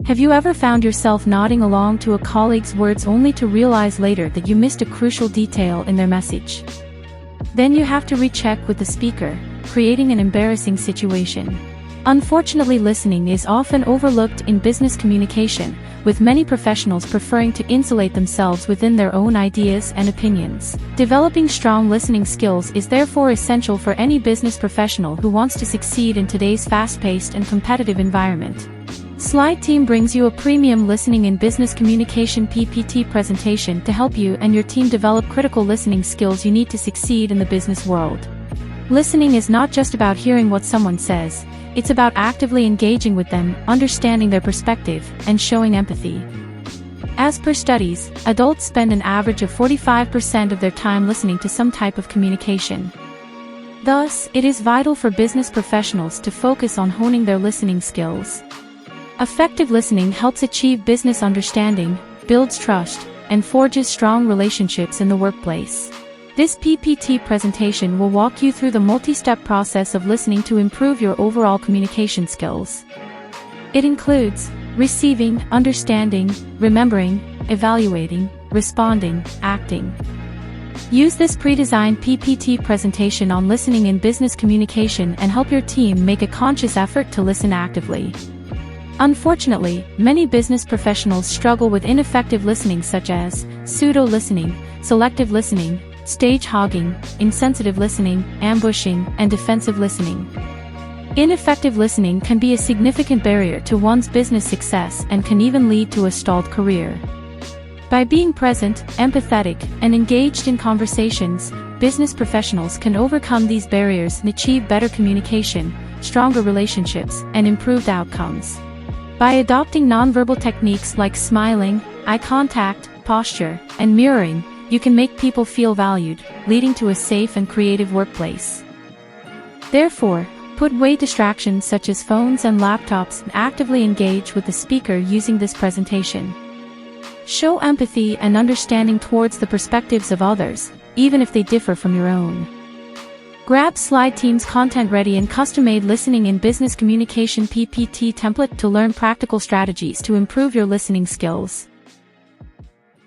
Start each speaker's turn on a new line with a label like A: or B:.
A: Have you ever found yourself nodding along to a colleague's words only to realize later that you missed a crucial detail in their message? Then you have to recheck with the speaker, creating an embarrassing situation. Unfortunately, listening is often overlooked in business communication, with many professionals preferring to insulate themselves within their own ideas and opinions. Developing strong listening skills is therefore essential for any business professional who wants to succeed in today's fast-paced and competitive environment. SlideTeam brings you a premium Listening in Business Communication PPT presentation to help you and your team develop critical listening skills you need to succeed in the business world. Listening is not just about hearing what someone says, it's about actively engaging with them, understanding their perspective, and showing empathy. As per studies, adults spend an average of 45% of their time listening to some type of communication. Thus, it is vital for business professionals to focus on honing their listening skills. Effective listening helps achieve business understanding, builds trust, and forges strong relationships in the workplace. This PPT presentation will walk you through the multi-step process of listening to improve your overall communication skills. It includes receiving, understanding, remembering, evaluating, responding, acting. Use this pre-designed PPT presentation on listening in business communication and help your team make a conscious effort to listen actively. Unfortunately, many business professionals struggle with ineffective listening such as pseudo listening, selective listening, stage hogging, insensitive listening, ambushing, and defensive listening. Ineffective listening can be a significant barrier to one's business success and can even lead to a stalled career. By being present, empathetic, and engaged in conversations, business professionals can overcome these barriers and achieve better communication, stronger relationships, and improved outcomes. By adopting nonverbal techniques like smiling, eye contact, posture, and mirroring, you can make people feel valued, leading to a safe and creative workplace. Therefore, put away distractions such as phones and laptops and actively engage with the speaker using this presentation. Show empathy and understanding towards the perspectives of others, even if they differ from your own. Grab SlideTeam's content-ready and custom-made Listening in Business Communication PPT template to learn practical strategies to improve your listening skills.